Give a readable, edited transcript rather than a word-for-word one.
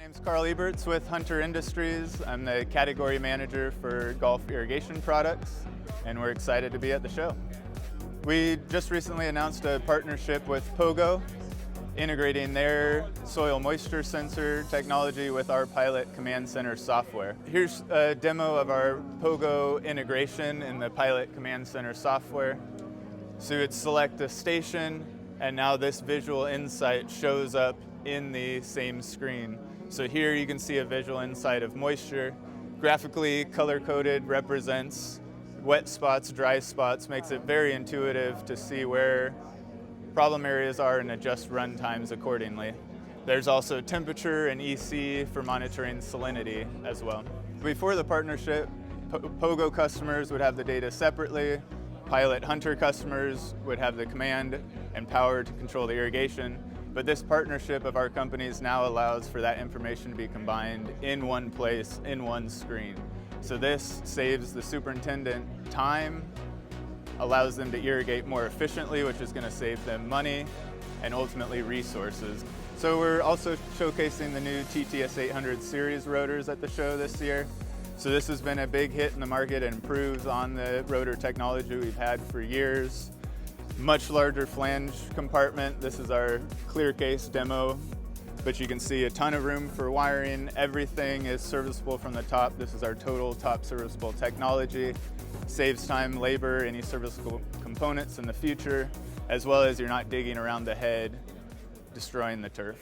name's Carl Eberts with Hunter Industries. I'm the category manager for golf irrigation products, and we're excited to be at the show. We just recently announced a partnership with POGO, integrating their soil moisture sensor technology with our Pilot Command Center software. Here's a demo of our POGO integration in the Pilot Command Center software. So you would select a station, and now this visual insight shows up in the same screen. So here you can see a visual insight of moisture. Graphically color-coded represents wet spots, dry spots, makes it very intuitive to see where problem areas are and adjust run times accordingly. There's also temperature and EC for monitoring salinity as well. Before the partnership, POGO customers would have the data separately. Pilot Hunter customers would have the command and power to control the irrigation. But this partnership of our companies now allows for that information to be combined in one place, in one screen. So this saves the superintendent time, allows them to irrigate more efficiently, which is going to save them money and ultimately resources. So we're also showcasing the new TTS 800 series rotors at the show this year. So this has been a big hit in the market and improves on the rotor technology we've had for years. Much larger flange compartment. This is our clear case demo, but you can see a ton of room for wiring. Everything is serviceable from the top. This is our total top serviceable technology. Saves time, labor, any serviceable components in the future, as well as you're not digging around the head, destroying the turf.